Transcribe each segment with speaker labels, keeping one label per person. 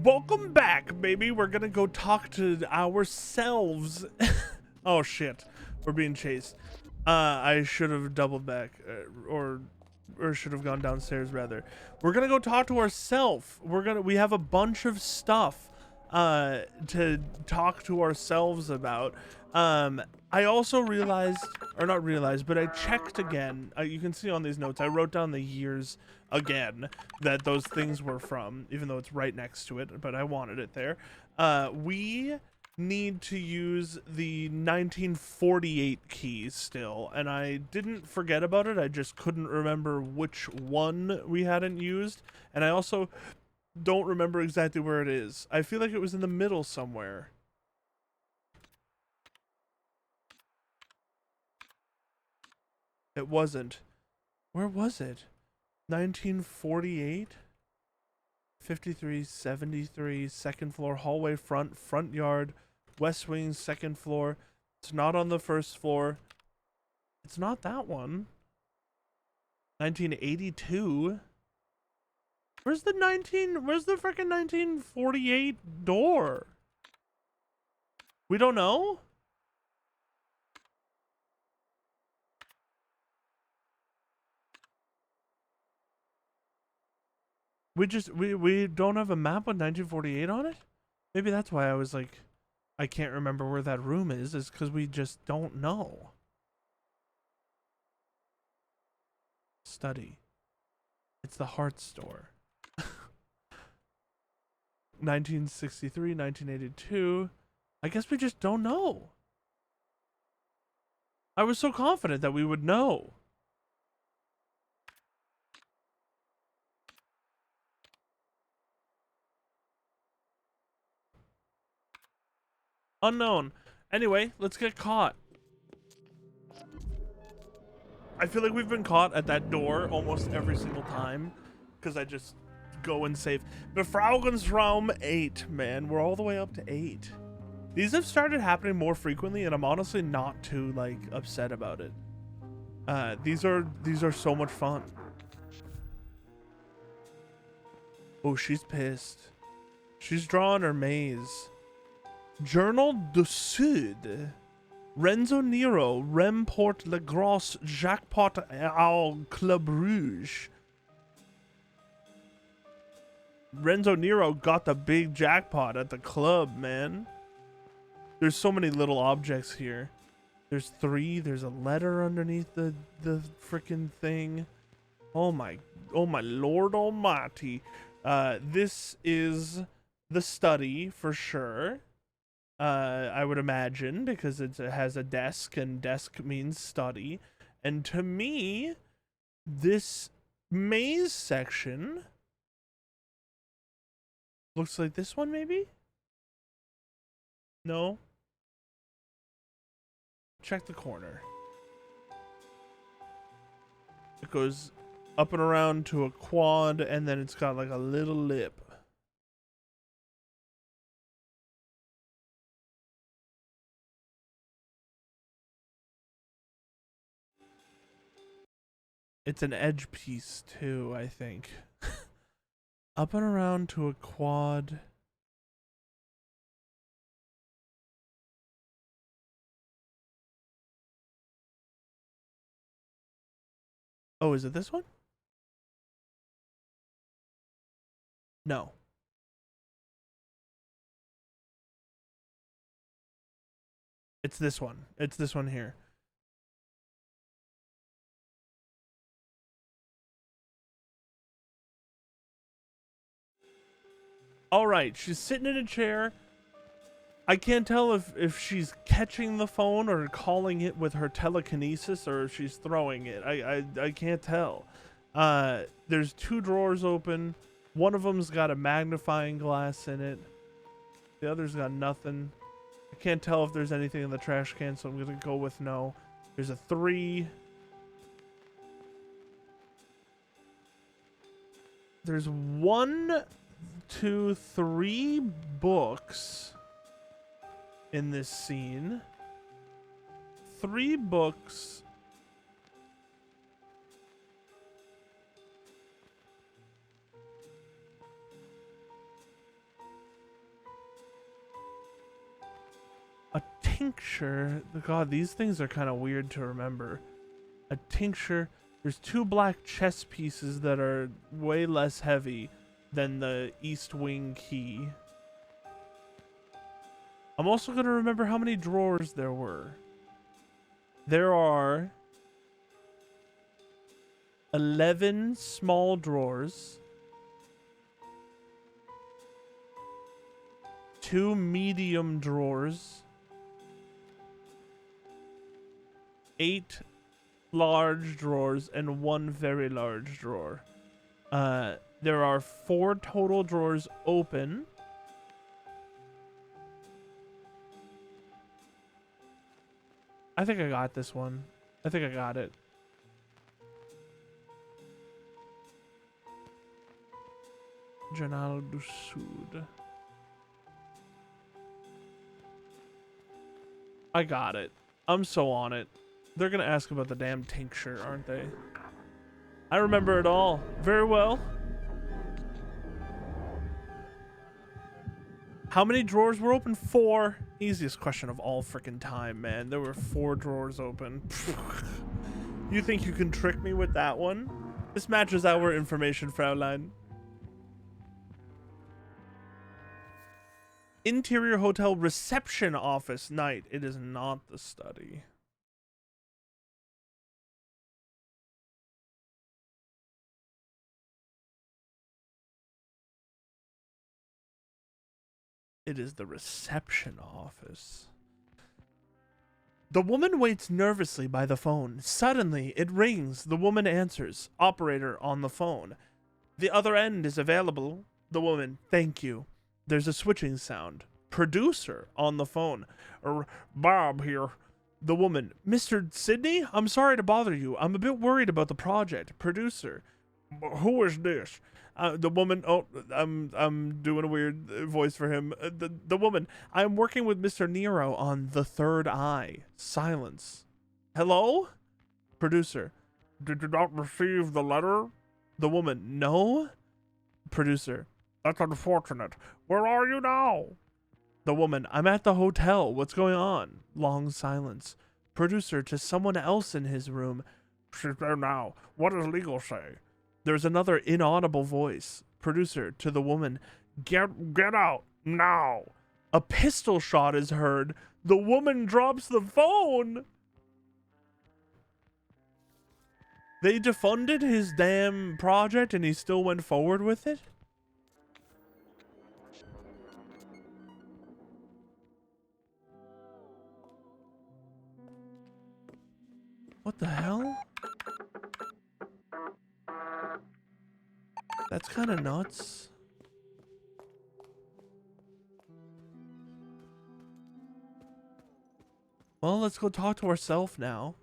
Speaker 1: Welcome back, baby. We're gonna go talk to ourselves. Oh shit, we're being chased. I should have doubled back, or should have gone downstairs rather. We're gonna go talk to ourselves. We have a bunch of stuff to talk to ourselves about. I also realized, or not realized, but I checked again. You can see on these notes, I wrote down the years again that those things were from, even though it's right next to it, but I wanted it there. We need to use the 1948 key still, and I didn't forget about it. I just couldn't remember which one we hadn't used, and I also don't remember exactly where it is. I feel like it was in the middle somewhere. It wasn't. Where was it? 1948? 53, 73, second floor, hallway, front yard, west wing, second floor. It's not on the first floor. It's not that one. 1982? Where's the freaking 1948 door? We don't know? We don't have a map with 1948 on it? Maybe that's why I was like, I can't remember where that room is because we just don't know. Study. It's the Heart Store. 1963, 1982. I guess we just don't know. I was so confident that we would know. Unknown. Anyway, let's get caught. I feel like we've been caught at that door almost every single time because I just go and save. Befragungsraum 8, man. We're all the way up to 8. These have started happening more frequently, and I'm honestly not too like upset about it. These are so much fun. Oh, she's pissed. She's drawing her maze. Journal du Sud. Renzo Nero remporte le gros jackpot au Club Rouge. Renzo Nero got the big jackpot at the club, man. There's so many little objects here. There's 3. There's a letter underneath the freaking thing. Oh my Lord Almighty. This is the study for sure. I would imagine, because it has a desk, and desk means study. And to me, this maze section looks like this one, maybe? No? Check the corner. It goes up and around to a quad, and then it's got like a little lip. It's an edge piece too, I think. Up and around to a quad. Oh, is it this one? No. It's this one. It's this one here. All right, she's sitting in a chair. I can't tell if she's catching the phone or calling it with her telekinesis, or if she's throwing it. I can't tell. There's 2 drawers open. One of them's got a magnifying glass in it. The other's got nothing. I can't tell if there's anything in the trash can, so I'm gonna go with no. There's a 3. There's 1, 2, 3 books in this scene. 3 books. tincture. God, these things are kind of weird to remember. A tincture. There's 2 black chess pieces that are way less heavy than the east wing key. I'm also going to remember how many drawers there were. There are 11 small drawers, 2 medium drawers, 8 large drawers, and 1 very large drawer. There are 4 total drawers open. I think I got this one. I think I got it. Jornal do Sud. I got it. I'm so on it. They're gonna ask about the damn tincture, aren't they? I remember it all very well. How many drawers were open? 4. Easiest question of all freaking time, man. There were 4 drawers open. You think you can trick me with that one? This matches our information, Fraulein. Interior hotel reception office night. It is not the study. It is the reception office. The woman waits nervously by the phone. Suddenly, it rings. The woman answers. Operator on the phone. The other end is available. The woman, thank you. There's a switching sound. Producer on the phone. Bob here. The woman, Mr. Sydney, I'm sorry to bother you. I'm a bit worried about the project. Producer, who is this? The woman, oh, I'm doing a weird voice for him. The woman, I'm working with Mr. Nero on The Third Eye. Silence. Hello? Producer, did you not receive the letter? The woman, no? Producer, that's unfortunate. Where are you now? The woman, I'm at the hotel. What's going on? Long silence. Producer, to someone else in his room. She's there now. What does legal say? There's another inaudible voice. Producer, to the woman, get out, now. A pistol shot is heard. The woman drops the phone. They defunded his damn project and he still went forward with it? What the hell? That's kind of nuts. Well, let's go talk to ourselves now.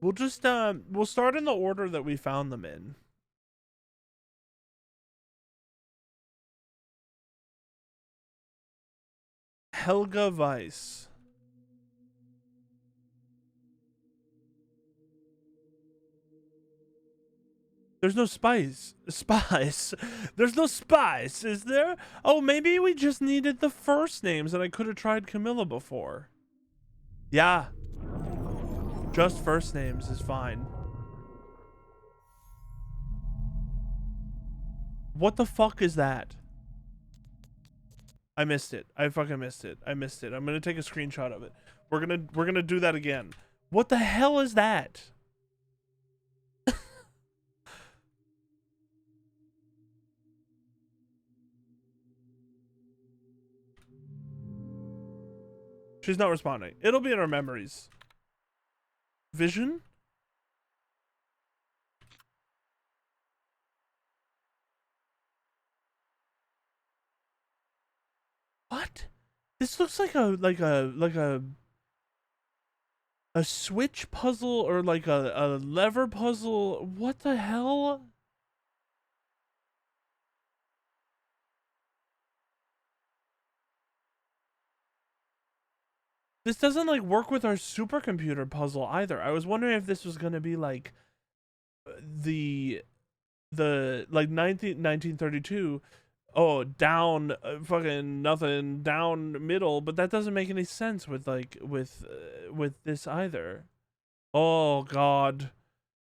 Speaker 1: We'll just, we'll start in the order that we found them in. Helga Weiss. There's no spice. Spice. There's no spice, is there? Oh, maybe we just needed the first names and I could have tried Camilla before. Yeah. Just first names is fine. What the fuck is that? I missed it. I fucking missed it. I missed it. I'm gonna take a screenshot of it. We're gonna do that again. What the hell is that? She's not responding. It'll be in our memories. Vision? What? This looks like a switch puzzle or like a lever puzzle. What the hell? This doesn't like work with our supercomputer puzzle either. I was wondering if this was gonna be like the like 1932. Oh, down, fucking nothing, down middle, but that doesn't make any sense with like with this either. Oh God.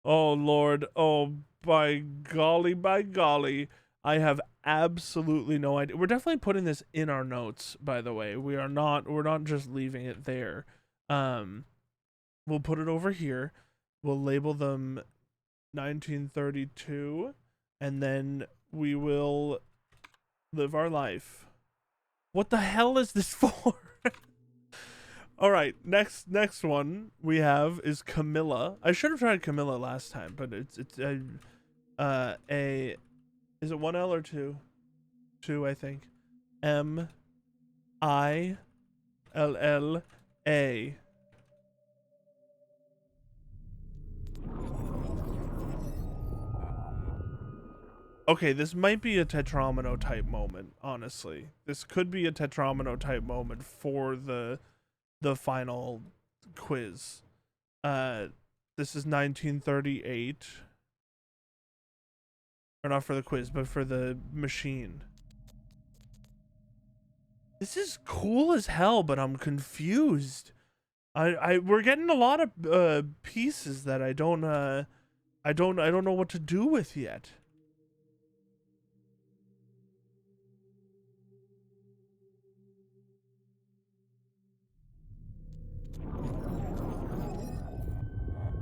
Speaker 1: Oh Lord. Oh, by golly. I have absolutely no idea. We're definitely putting this in our notes, by the way. We're not just leaving it there. We'll put it over here. We'll label them 1932, and then we will live our life. What the hell is this for? All right, next one we have is Camilla. I should have tried Camilla last time, but it's a is it one L or two? Two, I think. Milla. Okay, this might be a Tetramino type moment, honestly. This could be a Tetramino type moment for the final quiz. This is 1938. Or not for the quiz, but for the machine. This is cool as hell, but I'm confused. We're getting a lot of pieces that I don't know what to do with yet.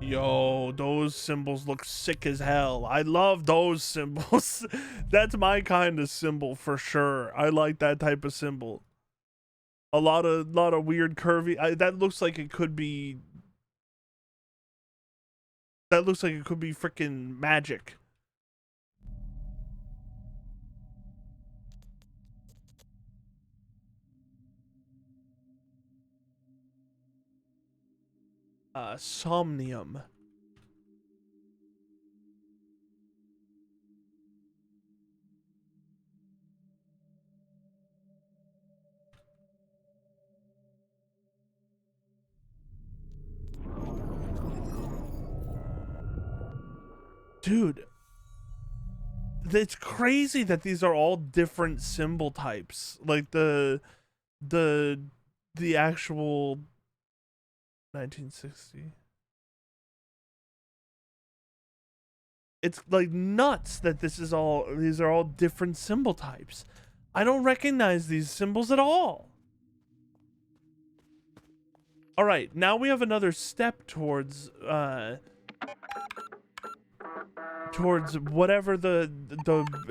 Speaker 1: Yo, those symbols look sick as hell. I love those symbols. That's my kind of symbol for sure. I like that type of symbol. A lot of weird curvy. That looks like it could be. That looks like it could be freaking magic. Somnium. Dude, it's crazy that these are all different symbol types. Like the actual 1960. It's like nuts that these are all different symbol types. I don't recognize these symbols at all. All right, now we have another step towards whatever the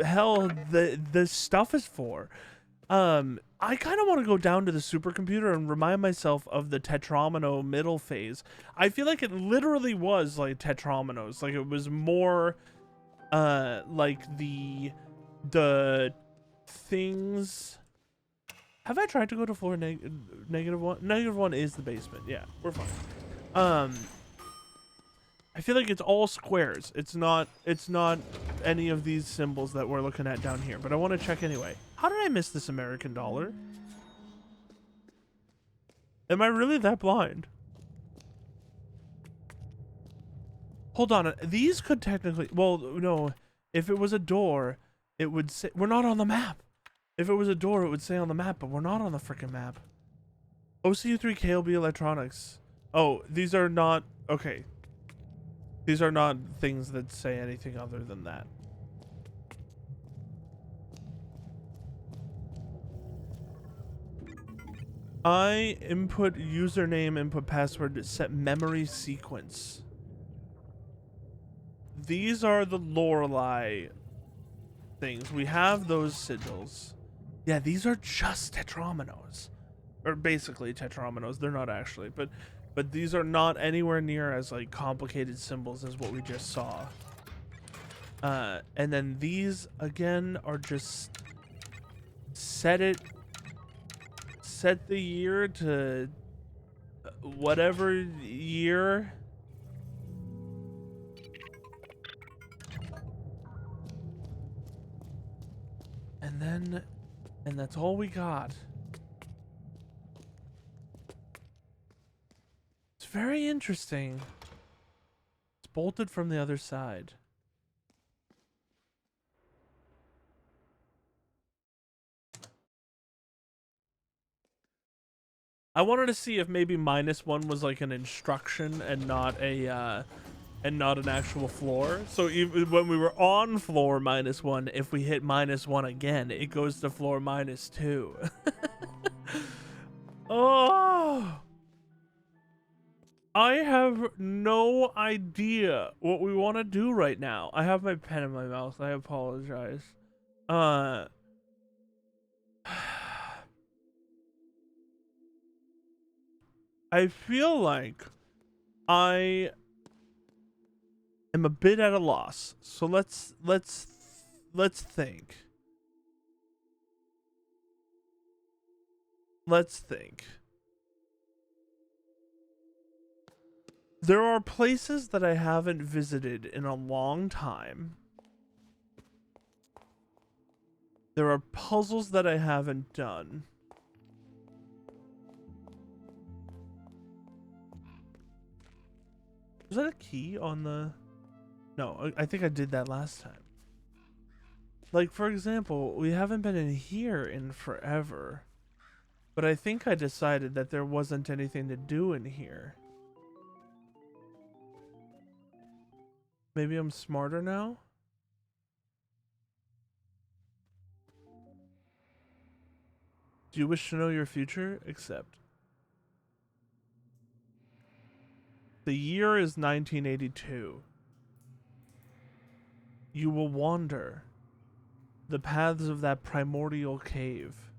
Speaker 1: hell the stuff is for. I kind of want to go down to the supercomputer and remind myself of the Tetramino middle phase. I feel like it literally was like Tetraminos. Like it was more like the things. Have I tried to go to floor negative one? Negative one is the basement. Yeah, we're fine. I feel like it's all squares. It's not any of these symbols that we're looking at down here, but I want to check anyway. How did I miss this American dollar? Am I really that blind? Hold on. These could technically, well, no, if it was a door, it would say, we're not on the map. If it was a door, it would say on the map, but we're not on the freaking map. OCU3 KLB Electronics. Oh, these are not, okay. These are not things that say anything other than that. I input username, input password, set memory sequence. These are the Lorelei things. We have those sigils. Yeah, these are just Tetraminos. Or basically Tetraminos. They're not actually, but these are not anywhere near as like complicated symbols as what we just saw. And then these again are just set the year to whatever year. And that's all we got. It's very interesting. It's bolted from the other side. I wanted to see if maybe -1 was like an instruction and not a and not an actual floor. So even when we were on floor -1, if we hit -1 again, it goes to floor -2. Oh, I have no idea what we want to do right now. I have my pen in my mouth. I apologize. I feel like I am a bit at a loss. So let's think. Let's think. There are places that I haven't visited in a long time. There are puzzles that I haven't done. Was that a key on the... No, I think I did that last time. Like, for example, we haven't been in here in forever. But I think I decided that there wasn't anything to do in here. Maybe I'm smarter now? Do you wish to know your future? Accept. The year is 1982. You will wander the paths of that primordial cave.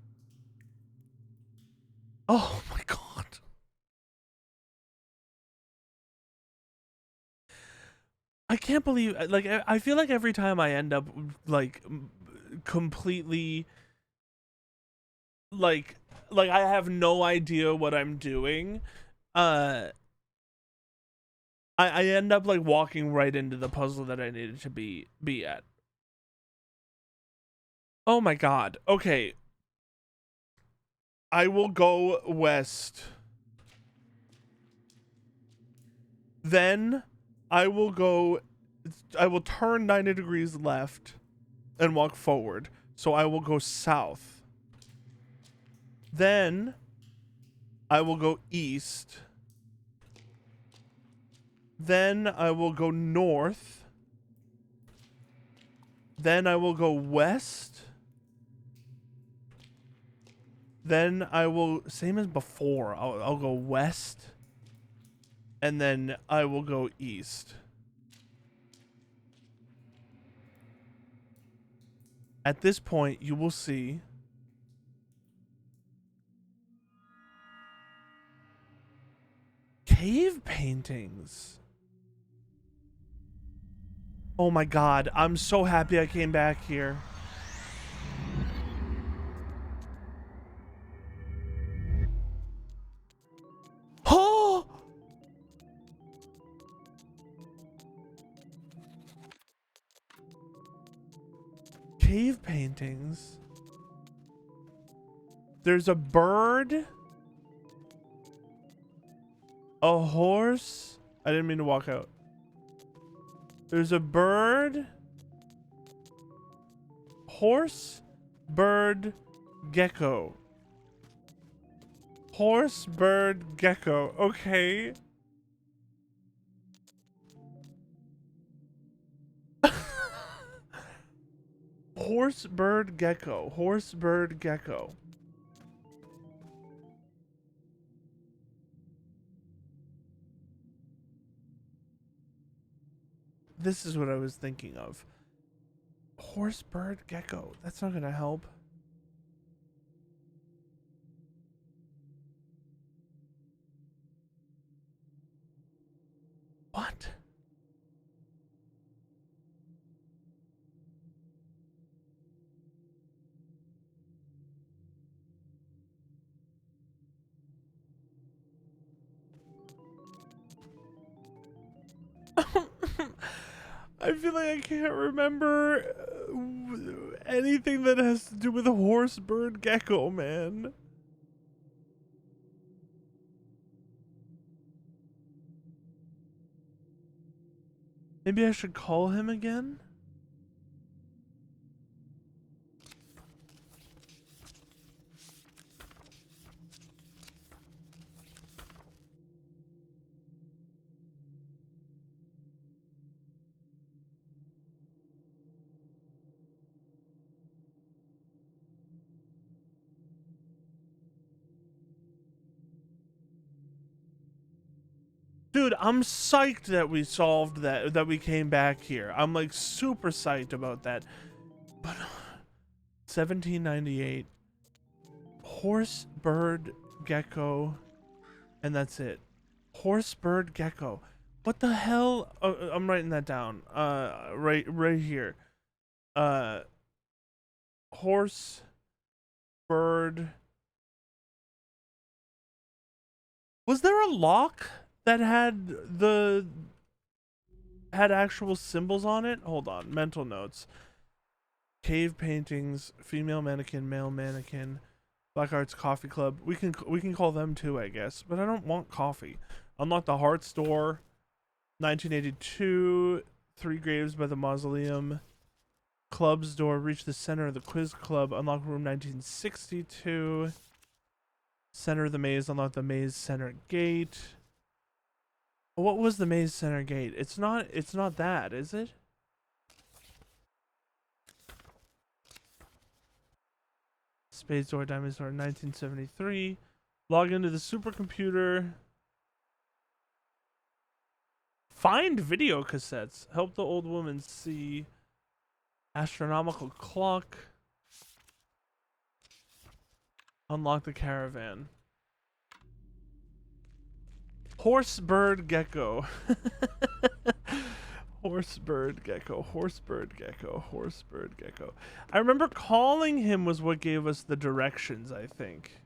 Speaker 1: Oh my god. I can't believe, like, I feel like every time I end up, like, completely, like I have no idea what I'm doing, I end up, like, walking right into the puzzle that I needed to be at. Oh my god. Okay. I will go west. Then I will turn 90 degrees left and walk forward. So I will go south. Then I will go east. Then I will go north. Then I will go west. Then I will, same as before, I'll go west. And then I will go east. At this point, you will see cave paintings. Oh my god, I'm so happy I came back here. Oh! Cave paintings. There's a bird. A horse. I didn't mean to walk out. There's a bird. Horse. Bird. Gecko. Horse, bird, gecko. Okay. Horse, bird, gecko. Horse, bird, gecko. This is what I was thinking of. Horse, bird, gecko. That's not gonna help. What? I feel like I can't remember anything that has to do with a horse, bird, gecko, man. Maybe I should call him again? Dude, I'm psyched that we solved that we came back here. I'm like super psyched about that. But 1798 horse, bird, gecko, and that's it. Horse, bird, gecko. What the hell? I'm writing that down. Right here. Horse, bird. Was there a lock that had actual symbols on it? Hold on. Mental notes. Cave paintings, female mannequin, male mannequin, Black Arts Coffee Club. We can call them too, I guess. But I don't want coffee. Unlock the Heart Store. 1982. 3 Graves by the Mausoleum. Club's door. Reach the center of the Quiz Club. Unlock room 1962. Center of the maze. Unlock the maze center gate. What was the maze center gate? It's not that, is it? Spades door, diamonds door, 1973. Log into the supercomputer. Find video cassettes. Help the old woman see. Astronomical clock. Unlock the caravan. Horse, bird, gecko. Horse, bird, gecko. Horse, bird, gecko. Horse, bird, gecko. I remember calling him was what gave us the directions, I think.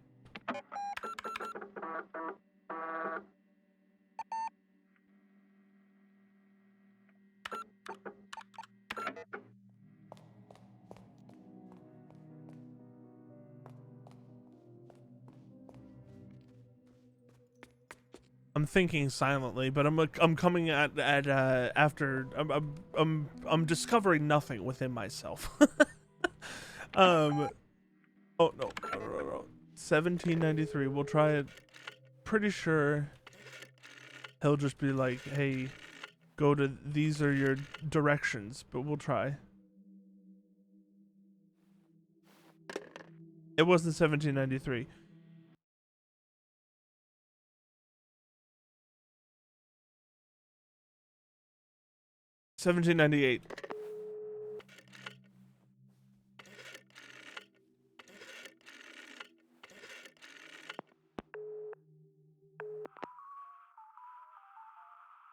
Speaker 1: I'm thinking silently, but I'm coming at after I'm discovering nothing within myself. Oh no. 1793. We'll try it. Pretty sure he'll just be like, "Hey, go to these are your directions," but we'll try. It wasn't 1793. 1798.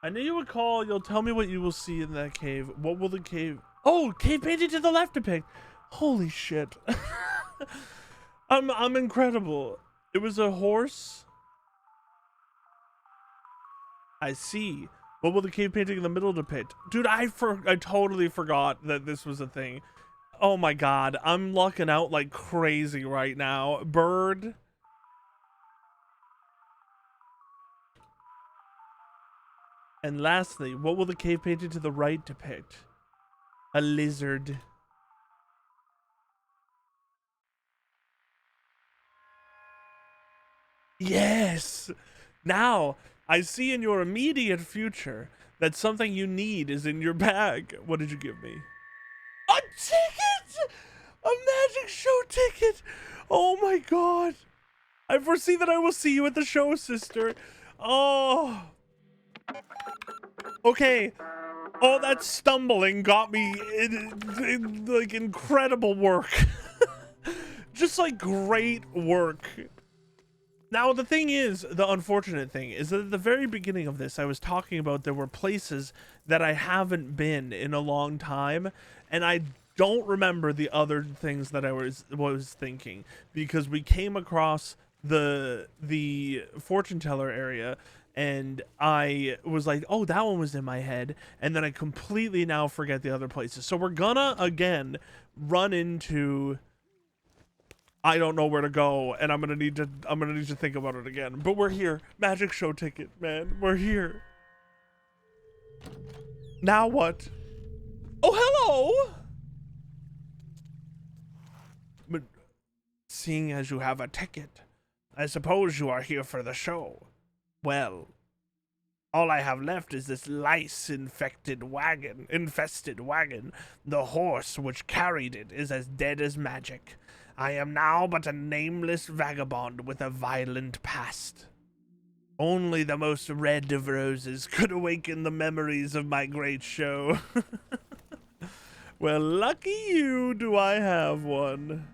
Speaker 1: I knew you would call. You'll tell me what you will see in that cave. What will the cave... Oh, cave painting to the left depict. Holy shit. I'm incredible. It was a horse. I see. What will the cave painting in the middle depict? Dude, I totally forgot that this was a thing. Oh my god, I'm lucking out like crazy right now. Bird. And lastly, what will the cave painting to the right depict? A lizard. Yes! Now, I see in your immediate future that something you need is in your bag. What did you give me? A ticket! A magic show ticket! Oh my god! I foresee that I will see you at the show, sister. Oh. Okay. All that stumbling got me in like incredible work. Just like great work. Now the thing is, the unfortunate thing is that at the very beginning of this, I was talking about there were places that I haven't been in a long time, and I don't remember the other things that I was thinking, because we came across the fortune teller area, and I was like, oh, that one was in my head, and then I completely now forget the other places. So we're gonna again run into I don't know where to go, and I'm gonna need to think about it again. But we're here. Magic show ticket, man. We're here. Now what? Oh, hello! But seeing as you have a ticket, I suppose you are here for the show. Well, all I have left is this infested wagon. The horse which carried it is as dead as magic. I am now but a nameless vagabond with a violent past. Only the most red of roses could awaken the memories of my great show. Well, lucky you, do I have one.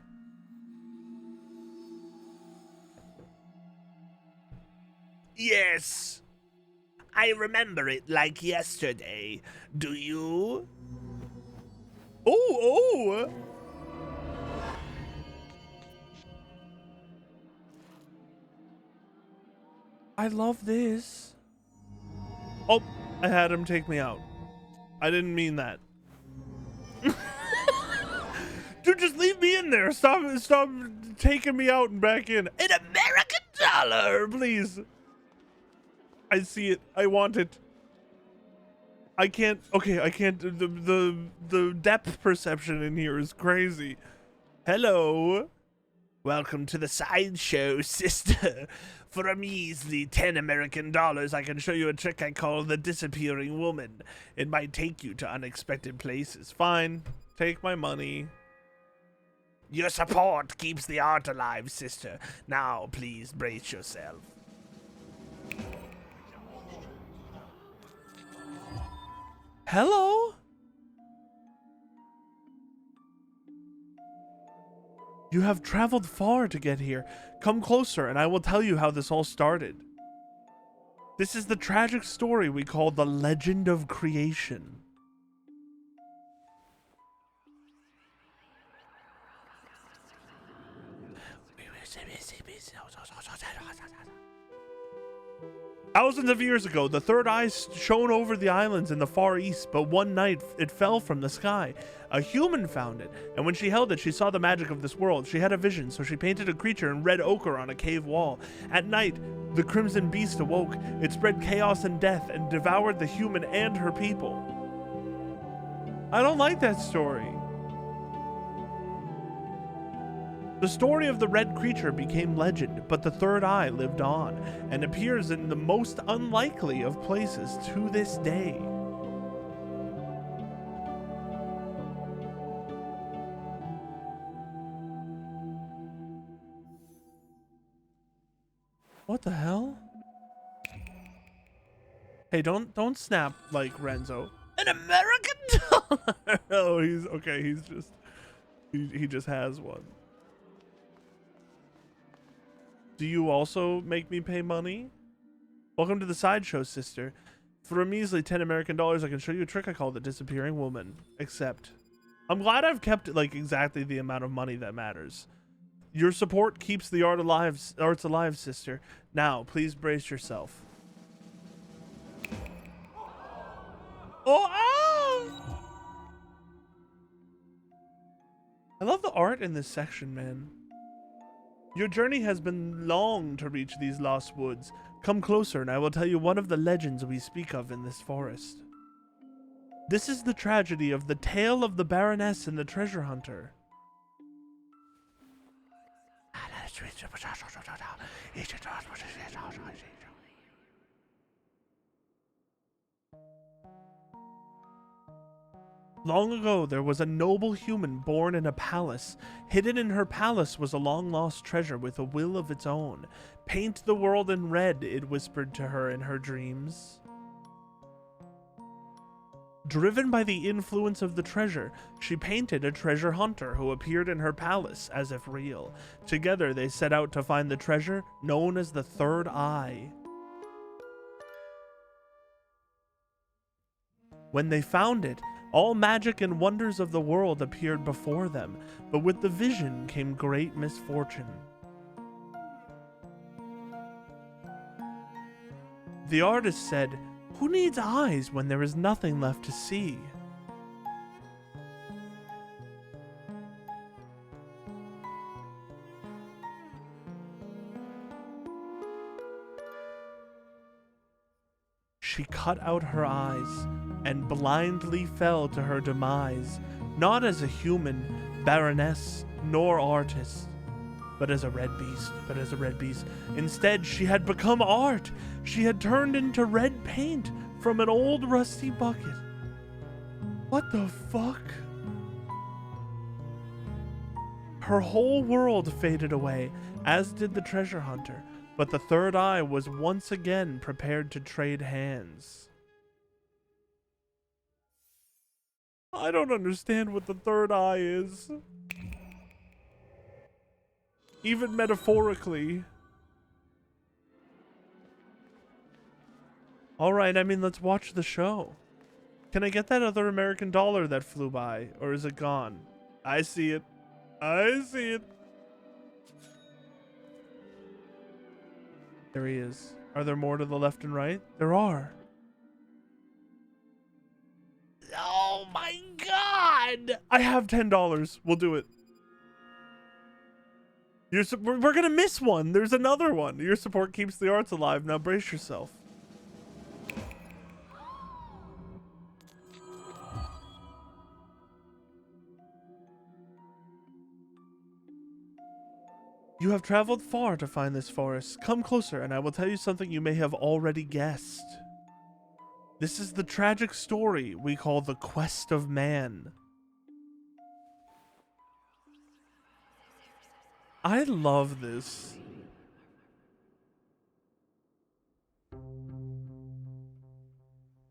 Speaker 1: Yes, I remember it like yesterday. Do you? Oh! I love this. Oh, I had him take me out. I didn't mean that. Dude, just leave me in there. Stop taking me out and back in. An American dollar, please. I see it. I want it. I can't. Okay, I can't. The depth perception in here is crazy. Hello. Welcome to the sideshow, sister. For a measly 10 American dollars, I can show you a trick I call the disappearing woman. It might take you to unexpected places. Fine. Take my money. Your support keeps the art alive, sister. Now, please brace yourself. Hello? You have traveled far to get here. Come closer and I will tell you how this all started. This is the tragic story we call the Legend of Creation. Thousands of years ago, the third eye shone over the islands in the Far East, but one night it fell from the sky. A human found it, and when she held it, she saw the magic of this world. She had a vision, so she painted a creature in red ochre on a cave wall. At night, the crimson beast awoke. It spread chaos and death and devoured the human and her people. I don't like that story. The story of the red creature became legend, but the third eye lived on and appears in the most unlikely of places to this day. What the hell? Hey, don't snap like Renzo. An American dollar. Oh, he's okay. He's just he just has one. Do you also make me pay money? Welcome to the sideshow, sister. For a measly 10 American dollars, I can show you a trick I call the disappearing woman. Except, I'm glad I've kept like exactly the amount of money that matters. Your support keeps the arts alive, sister. Now, please brace yourself. Oh, ah! I love the art in this section, man. Your journey has been long to reach these lost woods. Come closer and I will tell you one of the legends we speak of in this forest. This is the tragedy of the tale of the Baroness and the treasure hunter. Long ago, there was a noble human born in a palace. Hidden in her palace was a long-lost treasure with a will of its own. Paint the world in red, it whispered to her in her dreams. Driven by the influence of the treasure, she painted a treasure hunter who appeared in her palace as if real. Together, they set out to find the treasure known as the Third Eye. When they found it, all magic and wonders of the world appeared before them, but with the vision came great misfortune. The artist said, "Who needs eyes when there is nothing left to see?" She cut out her eyes and blindly fell to her demise, not as a human, baroness, nor artist, but as a red beast. Instead, she had become art. She had turned into red paint from an old rusty bucket. What the fuck? Her whole world faded away, as did the treasure hunter. but the third eye was once again prepared to trade hands. I don't understand what the third eye is. Even metaphorically. Alright, I mean, let's watch the show. Can I get that other American dollar that flew by? Or is it gone? I see it. I see it. There he is. Are there more to the left and right? There are. Oh my god! I have $10. We'll do it. We're gonna miss one. There's another one. Your support keeps the arts alive. Now brace yourself. You have traveled far to find this forest. Come closer and I will tell you something you may have already guessed. This is the tragic story we call the Quest of Man. I love this.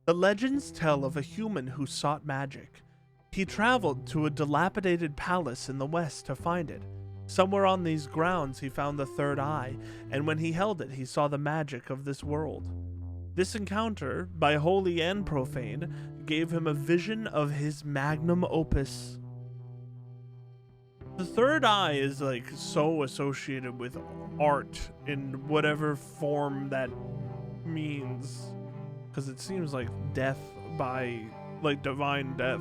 Speaker 1: The legends tell of a human who sought magic. He traveled to a dilapidated palace in the west to find it. Somewhere on these grounds he found the third eye, and when he held it, he saw the magic of this world. This encounter, by holy and profane, gave him a vision of his magnum opus. The third eye is like so associated with art in whatever form that means, because it seems like death by, like divine death.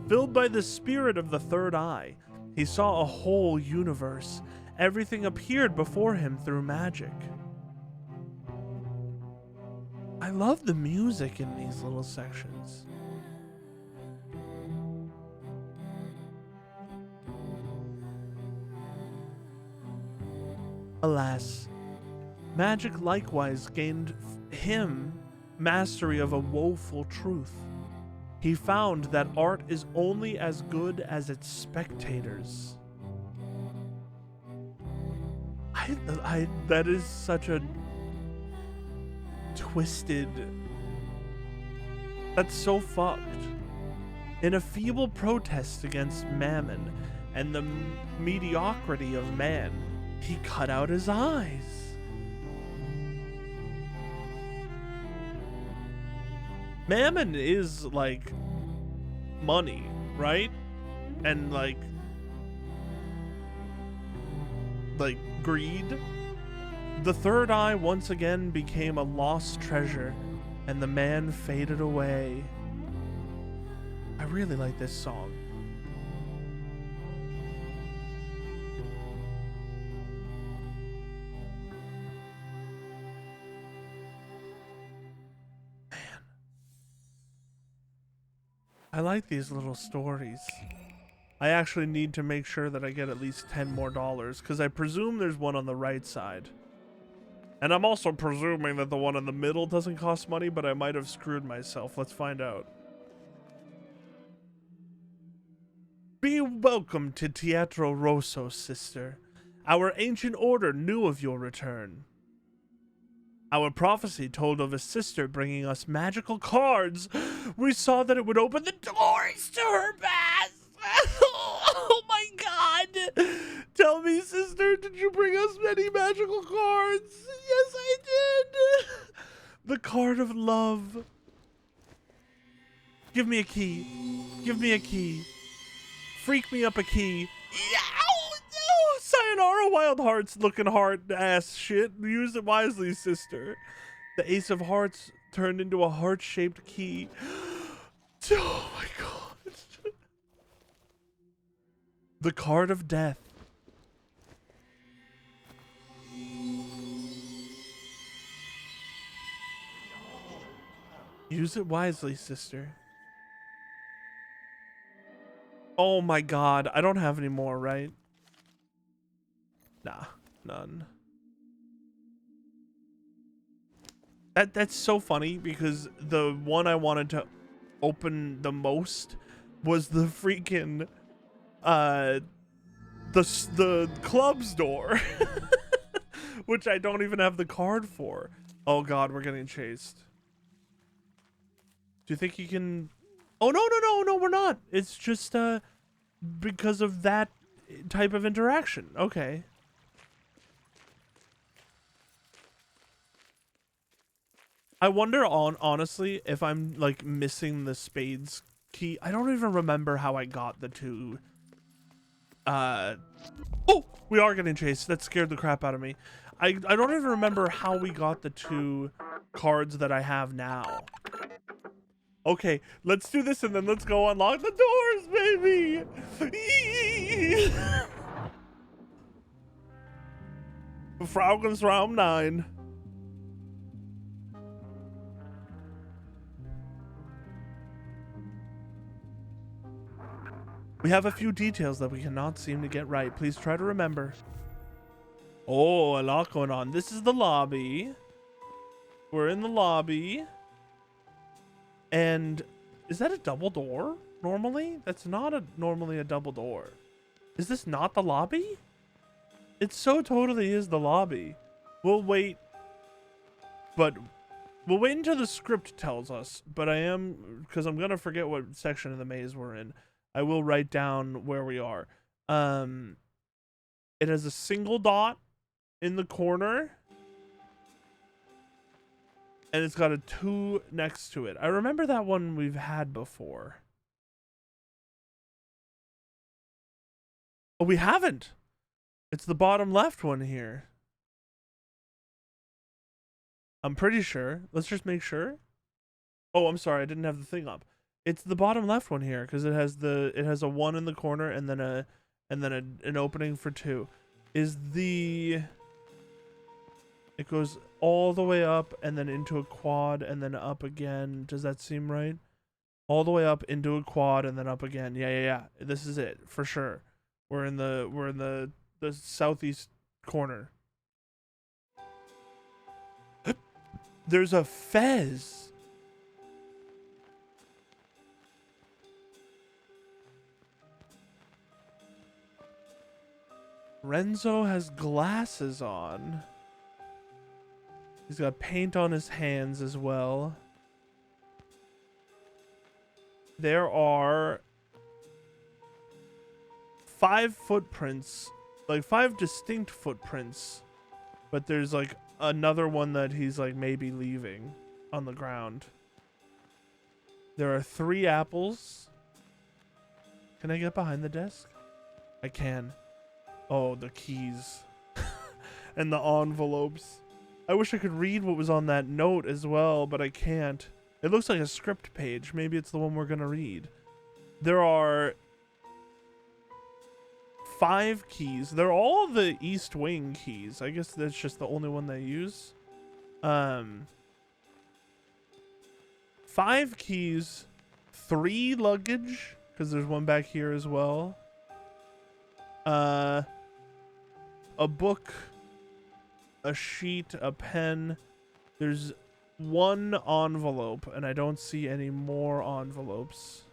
Speaker 1: Filled by the spirit of the third eye, he saw a whole universe. Everything appeared before him through magic. I love the music in these little sections. Alas, magic likewise gained him mastery of a woeful truth. He found that art is only as good as its spectators. That is such a twisted... That's so fucked. In a feeble protest against mammon and the mediocrity of man, he cut out his eyes. Mammon is like money, right? And like greed. The third eye once again became a lost treasure, and the man faded away. I really like this song. I like these little stories. I actually need to make sure that I get at least $10 more, because I presume there's one on the right side. And I'm also presuming that the one in the middle doesn't cost money, but I might have screwed myself. Let's find out. Be welcome to Teatro Rosso, sister. Our ancient order knew of your return. Our prophecy told of a sister bringing us magical cards. We saw that it would open the doors to her past. Oh my god. Tell me, sister, did you bring us many magical cards? Yes, I did. The card of love. Give me a key. Give me a key. Freak me up a key. No, sayonara, wild hearts, looking hard ass shit. Use it wisely, sister. The ace of hearts turned into a heart-shaped key. Oh my god. The card of death. Use it wisely, sister. Oh my god, I don't have any more, right? Nah, none. That's so funny, because the one I wanted to open the most was the freaking the club's door. which I don't even have the card for. Oh God, we're getting chased. Do you think you can? Oh no, we're not. It's just because of that type of interaction. Okay. I wonder honestly if I'm like missing the spades key. I don't even remember how I got the two. Oh, we are getting chased. That scared the crap out of me. I don't even remember how we got the two cards that I have now. Okay, let's do this and then let's go unlock the doors, baby. Frauensraum 9. We have a few details that we cannot seem to get right. Please try to remember. Oh, a lot going on. This is the lobby. We're in the lobby. And is that a double door normally? That's not normally a double door. Is this not the lobby? It so totally is the lobby. We'll wait. But we'll wait until the script tells us. But I am, because I'm going to forget what section of the maze we're in. I will write down where we are. It has a single dot in the corner. And it's got a 2 next to it. I remember that one we've had before. Oh, we haven't. It's the bottom left one here. I'm pretty sure. Let's just make sure. Oh, I'm sorry. I didn't have the thing up. It's the bottom left one here because it has a 1 in the corner and then an opening for 2. It goes all the way up and then into a quad and then up again. Does that seem right? All the way up into a quad and then up again. Yeah. This is it for sure. We're in the southeast corner. There's a fez. Renzo has glasses on. He's got paint on his hands as well. There are 5 footprints, like 5 distinct footprints, but there's like another one that he's like maybe leaving on the ground. There are 3 apples. Can I get behind the desk? I can. Oh, the keys and the envelopes. I wish I could read what was on that note as well, but I can't. It looks like a script page. Maybe it's the one we're gonna read. There are 5 keys. They're all the East Wing keys. I guess that's just the only one they use. 5 keys, 3 luggage, because there's one back here as well. A book, a sheet, a pen. There's 1 envelope, and I don't see any more envelopes.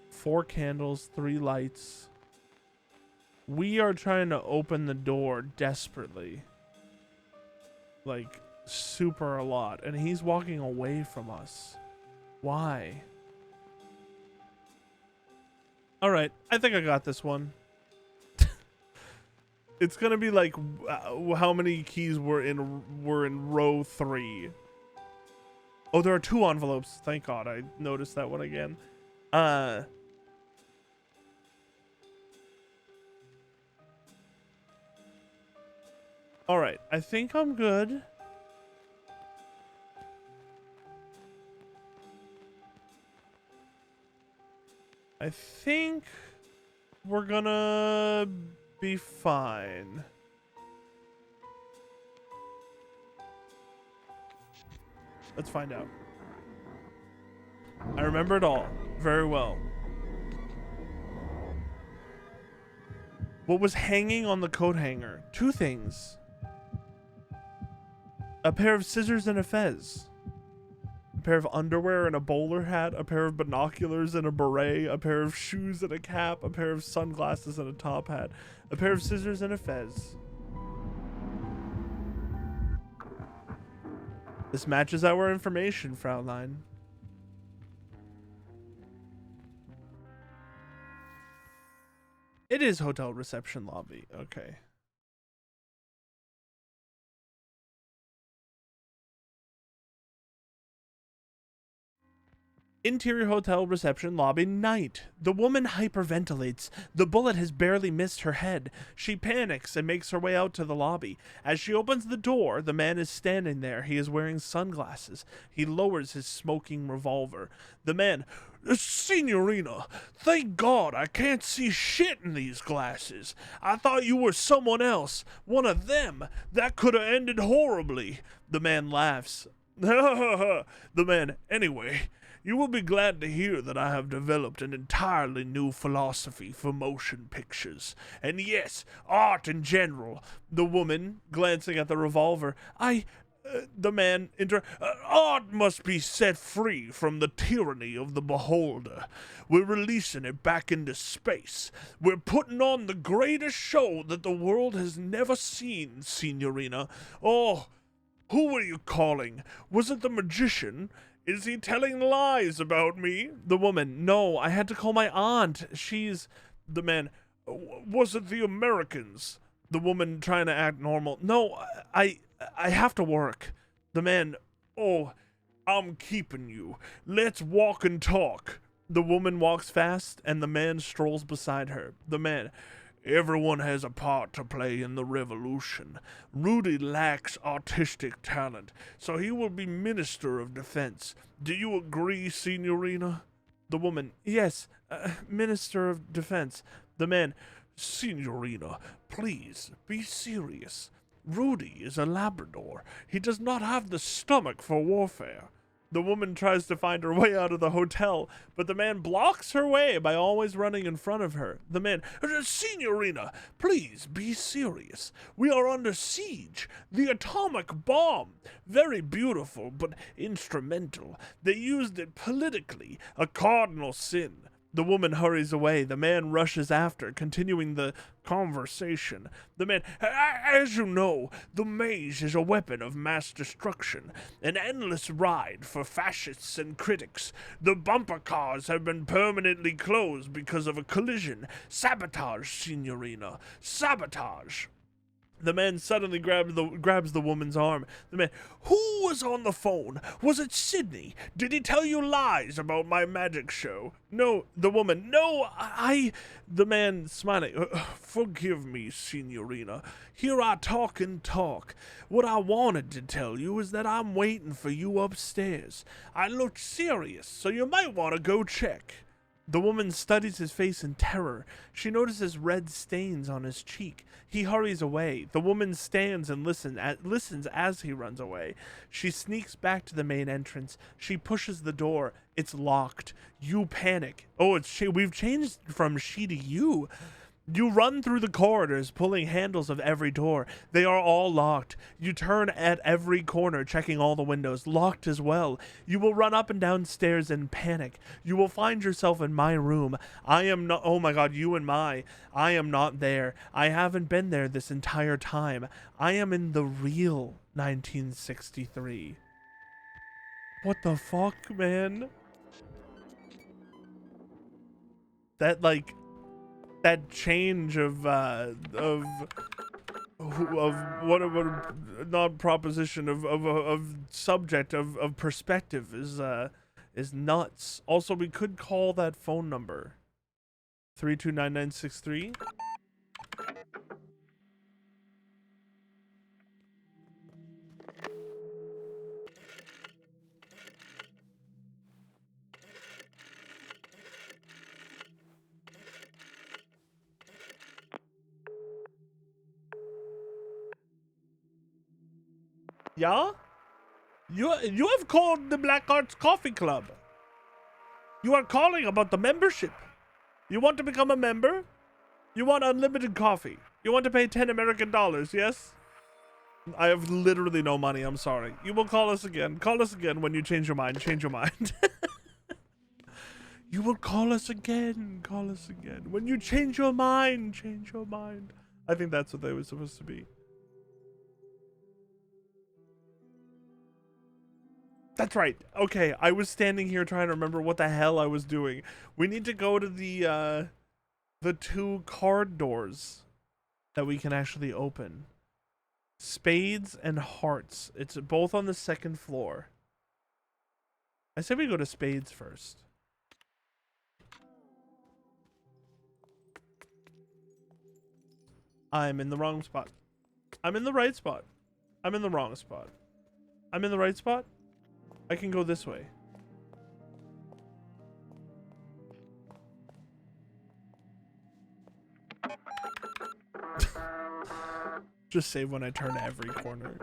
Speaker 1: Four candles, 3 lights. We are trying to open the door desperately. Like, super a lot. And he's walking away from us. Why? All right, I think I got this one. It's gonna be like how many keys were in row 3. Oh, there are 2 envelopes. Thank God I noticed that one again. All right, I think I'm good. I think we're gonna be fine. Let's find out. I remember it all very well. What was hanging on the coat hanger? 2 things. A pair of scissors and a fez. pair of underwear and a bowler hat, a pair of binoculars and a beret, a pair of shoes and a cap, a pair of sunglasses and a top hat, a pair of scissors and a fez. This matches our information, Fraulein. It is hotel reception lobby. Okay. Interior hotel reception lobby night. The woman hyperventilates. The bullet has barely missed her head. She panics and makes her way out to the lobby. As she opens the door, the man is standing there. He is wearing sunglasses. He lowers his smoking revolver. The man, Signorina, thank God I can't see shit in these glasses. I thought you were someone else. One of them. That could have ended horribly. The man laughs. The man, anyway. You will be glad to hear that I have developed an entirely new philosophy for motion pictures. And yes, art in general. The woman, glancing at the revolver, the man, art must be set free from the tyranny of the beholder. We're releasing it back into space. We're putting on the greatest show that the world has never seen, Signorina. Oh, who were you calling? Was it the magician? Is he telling lies about me? The woman, no, I had to call my aunt. She's... The man, was it the Americans? The woman, trying to act normal. No, I have to work. The man, oh, I'm keeping you. Let's walk and talk. The woman walks fast, and the man strolls beside her. The man, everyone has a part to play in the revolution. Rudy lacks artistic talent, so he will be Minister of Defense. Do you agree, Signorina? The woman, yes, Minister of Defense. The man, Signorina, please, be serious. Rudy is a Labrador. He does not have the stomach for warfare. The woman tries to find her way out of the hotel, but the man blocks her way by always running in front of her. The man, Signorina, please be serious. We are under siege. The atomic bomb. Very beautiful, but instrumental. They used it politically, a cardinal sin. The woman hurries away. The man rushes after, continuing the conversation. The man, as you know, the maze is a weapon of mass destruction, an endless ride for fascists and critics. The bumper cars have been permanently closed because of a collision. Sabotage, Signorina. Sabotage. The man suddenly grabs the woman's arm. The man, who was on the phone? Was it Sydney? Did he tell you lies about my magic show? No. The woman, no, The man, smiling, forgive me, Signorina. Here I talk and talk. What I wanted to tell you is that I'm waiting for you upstairs. I look serious, so you might want to go check. The woman studies his face in terror. She notices red stains on his cheek. He hurries away. The woman stands and listens as he runs away. She sneaks back to the main entrance. She pushes the door. It's locked. You panic. Oh, we've changed from she to you. You run through the corridors, pulling handles of every door. They are all locked. You turn at every corner, checking all the windows, locked as well. You will run up and down stairs in panic. You will find yourself in my room. I am not, oh my God, I am not there. I haven't been there this entire time. I am in the real 1963. What the fuck, man? That change of what not proposition of subject of perspective is nuts. Also, we could call that phone number 329963. Yeah? You have called the Black Arts Coffee Club. You are calling about the membership. You want to become a member? You want unlimited coffee. You want to pay 10 American dollars, yes? I have literally no money. I'm sorry. You will call us again. Call us again when you change your mind. Change your mind. You will call us again. Call us again. When you change your mind. Change your mind. I think that's what they were supposed to be. That's right. Okay, I was standing here trying to remember what the hell I was doing. We need to go to the 2 card doors that we can actually open. Spades and hearts. It's both on the 2nd floor. I said we go to spades first. I'm in the wrong spot. I'm in the right spot. I'm in the wrong spot. I'm in the right spot. I can go this way. Just save when I turn every corner.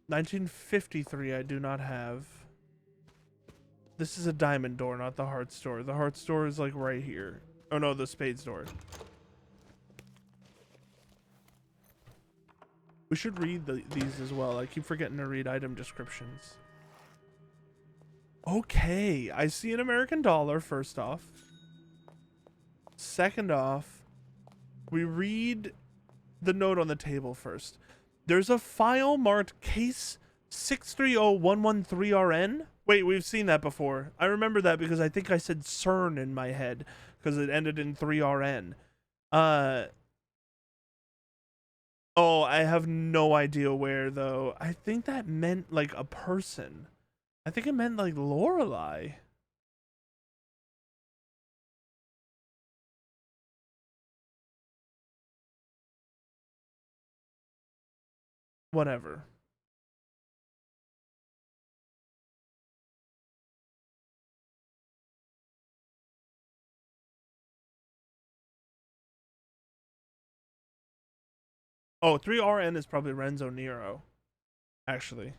Speaker 1: $1953 I do not have. This is a diamond door, not the hearts door. The hearts door is like right here. Oh no, the spades door. We should read these as well. I keep forgetting to read item descriptions. Okay, I see an American dollar first off. Second off, we read the note on the table first. There's a file marked case 630113RN. Wait, we've seen that before. I remember that because I think I said CERN in my head because it ended in 3RN. Oh, I have no idea where though. I think that meant like a person. I think it meant like Lorelei. Whatever. Oh, 3RN is probably Renzo Nero, actually,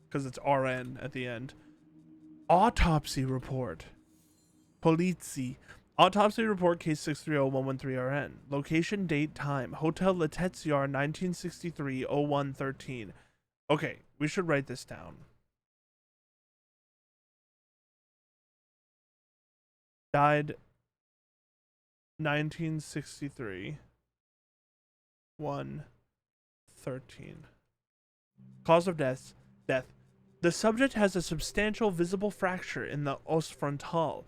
Speaker 1: because it's RN at the end. Autopsy report. Polizzi. Autopsy report case 630113RN. Location, date, time. Hotel Lateziar 1963-0113. Okay, we should write this down. Died 1963 113. Cause of death. The subject has a substantial visible fracture in the os frontal.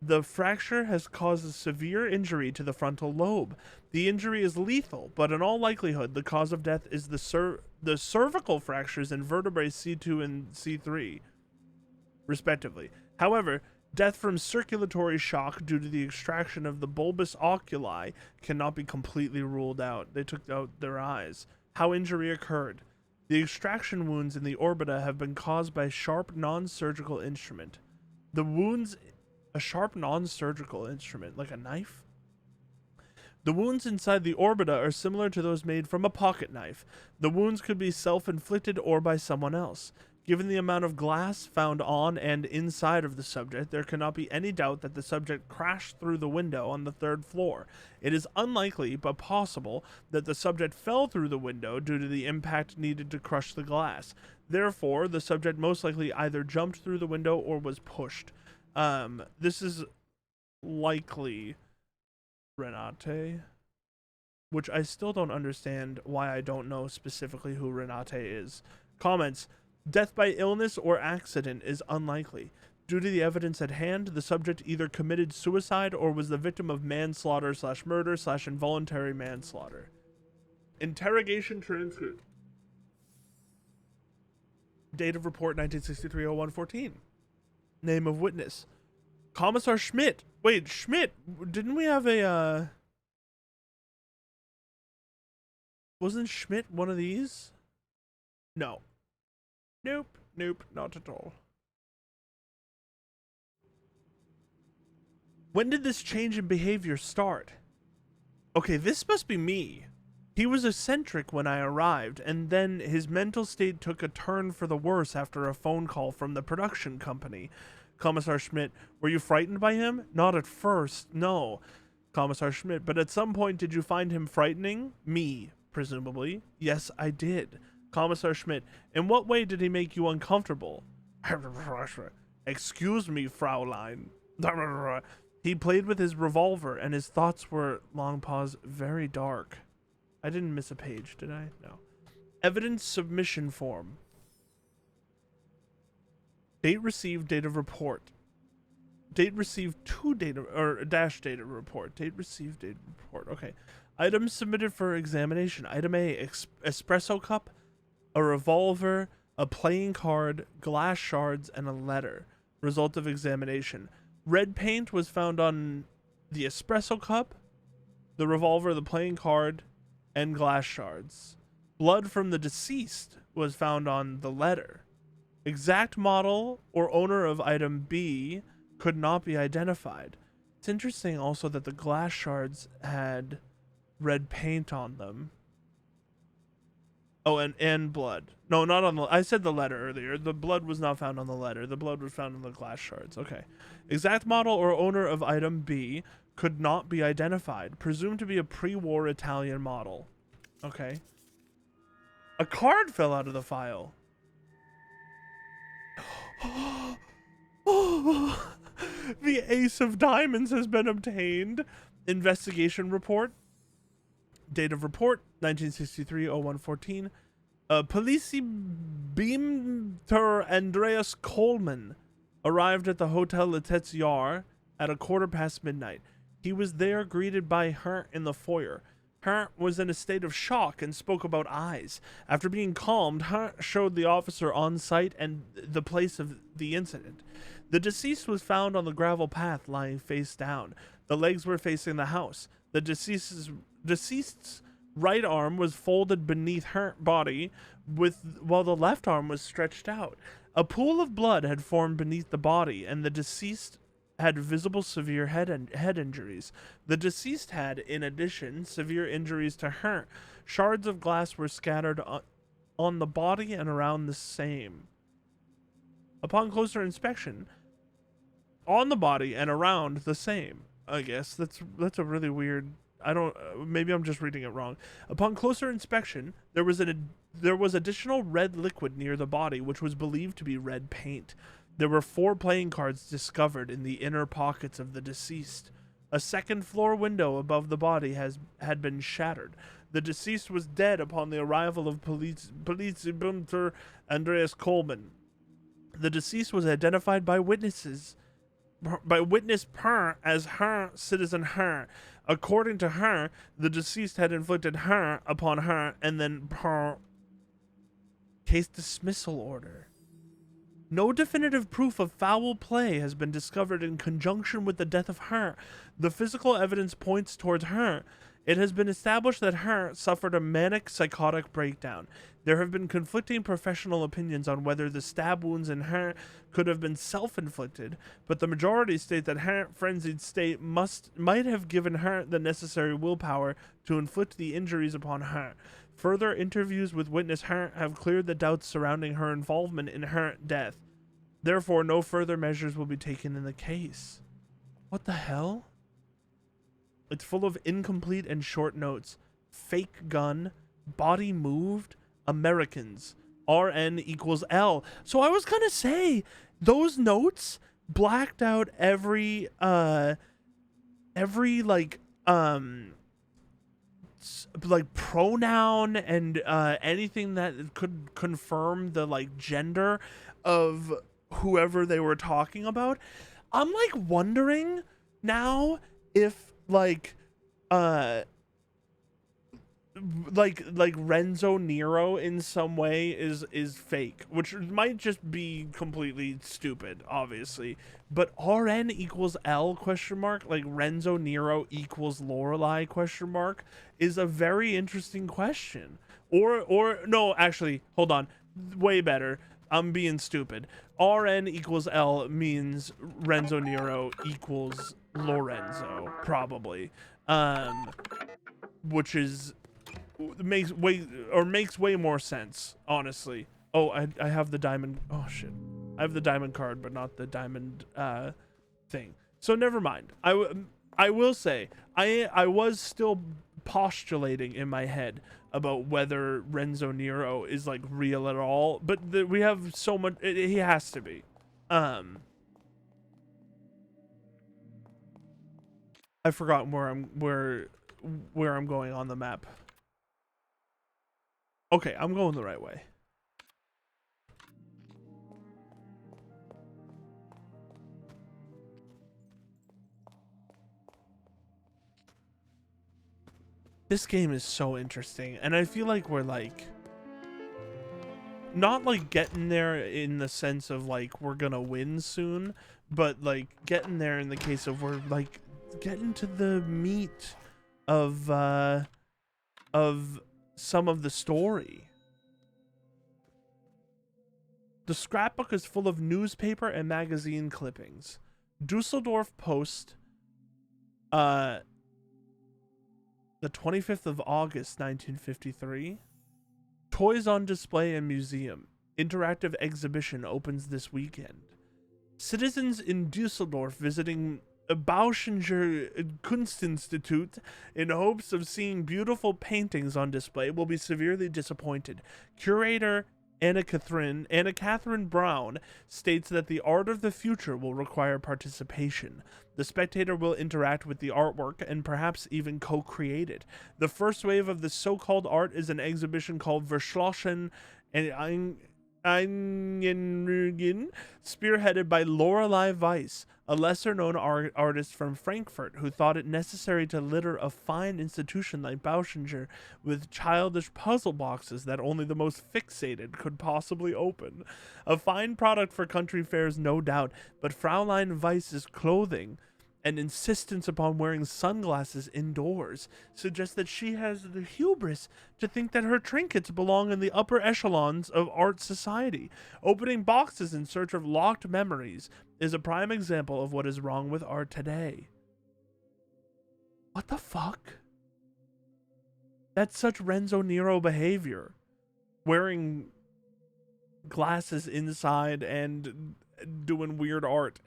Speaker 1: The fracture has caused a severe injury to the frontal lobe. The injury is lethal, but in all likelihood, the cause of death is the cervical fractures in vertebrae C2 and C3, respectively. However, death from circulatory shock due to the extraction of the bulbous oculi cannot be completely ruled out. They took out their eyes. How injury occurred. The extraction wounds in the orbita have been caused by a sharp non-surgical instrument. The wounds... A sharp non-surgical instrument, like a knife? The wounds inside the orbita are similar to those made from a pocket knife. The wounds could be self-inflicted or by someone else. Given the amount of glass found on and inside of the subject, there cannot be any doubt that the subject crashed through the window on the 3rd floor. It is unlikely, but possible, that the subject fell through the window due to the impact needed to crush the glass. Therefore, the subject most likely either jumped through the window or was pushed. This is likely Renate, which I still don't understand why I don't know specifically who Renate is. Comments. Death by illness or accident is unlikely. Due to the evidence at hand, the subject either committed suicide or was the victim of manslaughter/murder/involuntary manslaughter. Interrogation transcript. Date of report 1963-0114. Name of witness. Commissar Schmidt. Wait, Schmidt. Didn't we have a, Wasn't Schmidt one of these? No. Nope, not at all. When did this change in behavior start? Okay, this must be me. He was eccentric when I arrived, and then his mental state took a turn for the worse after a phone call from the production company. Commissar Schmidt, were you frightened by him? Not at first, no. Commissar Schmidt, but at some point did you find him frightening? Me, presumably. Yes, I did. Commissar Schmidt, in what way did he make you uncomfortable? Excuse me, Fraulein. He played with his revolver, and his thoughts were, long pause, very dark. I didn't miss a page, did I? No. Evidence submission form. Date received, date of report. Date received to data, or dash data report. Date received, date report. Okay. Items submitted for examination. Item A, espresso cup, a revolver, a playing card, glass shards, and a letter. Result of examination. Red paint was found on the espresso cup, the revolver, the playing card, and glass shards. Blood from the deceased was found on the letter. Exact model or owner of item B could not be identified. It's interesting also that the glass shards had red paint on them. Oh, and blood. No, not on the... I said the letter earlier. The blood was not found on the letter. The blood was found on the glass shards. Okay. Exact model or owner of item B could not be identified. Presumed to be a pre-war Italian model. Okay. A card fell out of the file. The ace of diamonds has been obtained. Investigation report. Date of report, 1963-01-14. Police Beamter Andreas Coleman arrived at the Hotel Letetziar at 1:15 midnight. He was there greeted by her in the foyer. Her was in a state of shock and spoke about eyes. After being calmed, her showed the officer on site and the place of the incident. The deceased was found on the gravel path lying face down. The legs were facing the house. The deceased's right arm was folded beneath her body while the left arm was stretched out. A pool of blood had formed beneath the body, and the deceased had visible severe head injuries. The deceased had, in addition, severe injuries to her. Shards of glass were scattered on the body and around the same. Upon closer inspection, on the body and around the same. I guess that's a really weird... maybe I'm just reading it wrong. Upon closer inspection, there was additional red liquid near the body, which was believed to be red paint. There were 4 playing cards discovered in the inner pockets of the deceased. A second floor window above the body had been shattered. The deceased was dead upon the arrival of police Bumter Andreas Coleman. The deceased was identified by witness Per as her citizen her. According to her, the deceased had inflicted her upon her and then Per case dismissal order. No definitive proof of foul play has been discovered in conjunction with the death of her. The physical evidence points towards her. It has been established that her suffered a manic psychotic breakdown. There have been conflicting professional opinions on whether the stab wounds in her could have been self-inflicted, but the majority state that her frenzied state might have given her the necessary willpower to inflict the injuries upon her. Further interviews with witness her have cleared the doubts surrounding her involvement in her death. Therefore, no further measures will be taken in the case. What the hell? It's full of incomplete and short notes. Fake gun, body moved, Americans, RN equals L. So I was gonna say, those notes blacked out every pronoun and anything that could confirm the gender of whoever they were talking about. I'm wondering now if Renzo Nero in some way is fake, which might just be completely stupid, obviously, but RN equals L question mark, Renzo Nero equals Lorelei question mark, is a very interesting question. Or no, actually, hold on, way better, I'm being stupid. RN equals L means Renzo Nero equals Lorenzo, probably, which is makes way more sense, honestly. Oh, I have the diamond. Oh shit, I have the diamond card, but not the diamond thing. So never mind. I will say I was still postulating in my head about whether Renzo Nero is like real at all, but we have so much. He has to be. I've forgotten where I'm going on the map. Okay, I'm going the right way. This game is so interesting, and I feel like we're like not like getting there in the sense of like we're gonna win soon, but like getting there in the case of we're like getting to the meat of some of the story. The scrapbook is full of newspaper and magazine clippings. Dusseldorf Post, the 25th of August, 1953. Toys on display in museum. Interactive exhibition opens this weekend. Citizens in Dusseldorf visiting Bauschinger Kunstinstitut in hopes of seeing beautiful paintings on display will be severely disappointed. Curator Anna Catherine Brown states that the art of the future will require participation. The spectator will interact with the artwork and perhaps even co-create it. The first wave of the so-called art is an exhibition called Verschlossen and Eingenrügen, spearheaded by Lorelei Weiss, a lesser-known artist from Frankfurt who thought it necessary to litter a fine institution like Bauschinger with childish puzzle boxes that only the most fixated could possibly open. A fine product for country fairs, no doubt, but Fraulein Weiss's clothing and insistence upon wearing sunglasses indoors suggests that she has the hubris to think that her trinkets belong in the upper echelons of art society. Opening boxes in search of locked memories is a prime example of what is wrong with art today. What the fuck? That's such Renzo Nero behavior. Wearing glasses inside and doing weird art.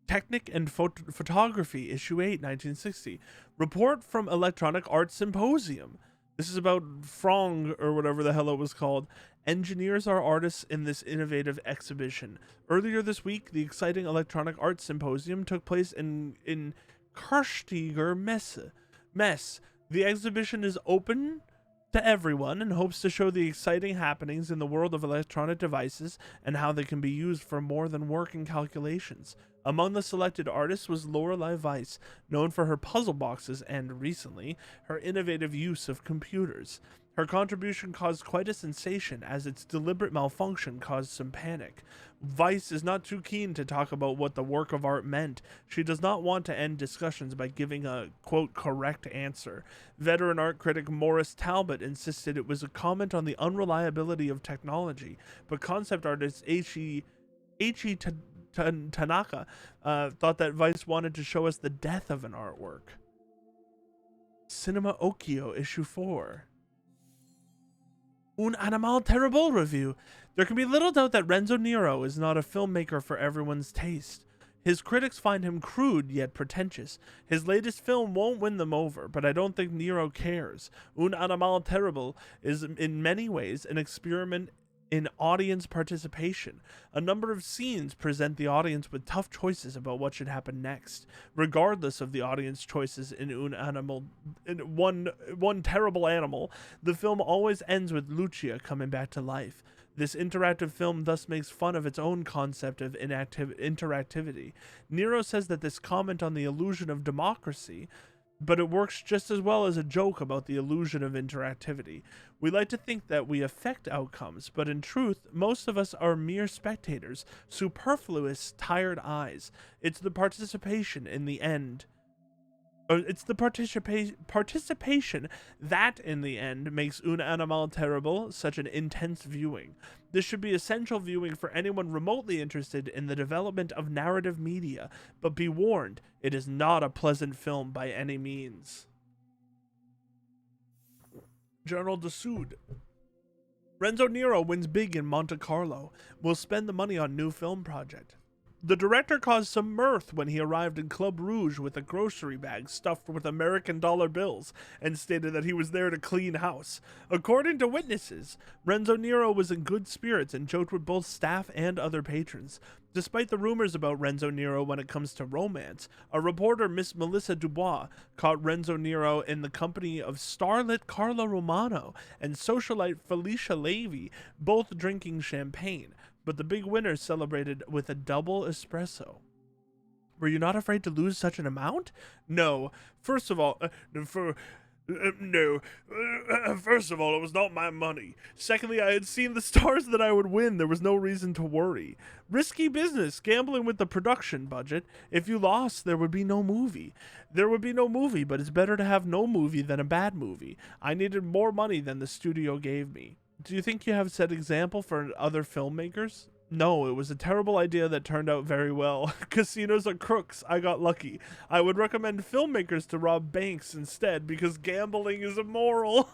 Speaker 1: Technic and Photography, Issue 8, 1960. Report from Electronic Arts Symposium. This is about Frong, or whatever the hell it was called. Engineers are artists in this innovative exhibition. Earlier this week, the exciting Electronic Arts Symposium took place in Karstiger Messe. The exhibition is open to everyone and hopes to show the exciting happenings in the world of electronic devices and how they can be used for more than working calculations. Among the selected artists was Lorelei Weiss, known for her puzzle boxes and, recently, her innovative use of computers. Her contribution caused quite a sensation, as its deliberate malfunction caused some panic. Weiss is not too keen to talk about what the work of art meant. She does not want to end discussions by giving a, quote, correct answer. Veteran art critic Morris Talbot insisted it was a comment on the unreliability of technology, but concept artist Eiichi Tanaka thought that Weiss wanted to show us the death of an artwork. Cinema Okio, Issue 4. Un Animal Terrible review. There can be little doubt that Renzo Nero is not a filmmaker for everyone's taste. His critics find him crude yet pretentious. His latest film won't win them over, but I don't think Nero cares. Un Animal Terrible is in many ways an experiment in audience participation. A number of scenes present the audience with tough choices about what should happen next. Regardless of the audience choices in One Terrible Animal, the film always ends with Lucia coming back to life. This interactive film thus makes fun of its own concept of interactivity. Nero says that this comment on the illusion of democracy, but it works just as well as a joke about the illusion of interactivity. We like to think that we affect outcomes, but in truth, most of us are mere spectators, superfluous, tired eyes. It's the participation in the end. It's the participation that, in the end, makes Un Animal Terrible such an intense viewing. This should be essential viewing for anyone remotely interested in the development of narrative media, but be warned, it is not a pleasant film by any means. Journal de Sud. Renzo Nero wins big in Monte Carlo. Will spend the money on new film project. The director caused some mirth when he arrived in Club Rouge with a grocery bag stuffed with American dollar bills and stated that he was there to clean house. According to witnesses, Renzo Nero was in good spirits and joked with both staff and other patrons. Despite the rumors about Renzo Nero when it comes to romance, a reporter, Miss Melissa Dubois, caught Renzo Nero in the company of starlet Carla Romano and socialite Felicia Levy, both drinking champagne. But the big winner celebrated with a double espresso. Were you not afraid to lose such an amount? No. First of all, first of all, it was not my money. Secondly, I had seen the stars that I would win. There was no reason to worry. Risky business, gambling with the production budget. If you lost, there would be no movie. There would be no movie, but it's better to have no movie than a bad movie. I needed more money than the studio gave me. Do you think you have set example for other filmmakers? No, it was a terrible idea that turned out very well. Casinos are crooks. I got lucky. I would recommend filmmakers to rob banks instead because gambling is immoral.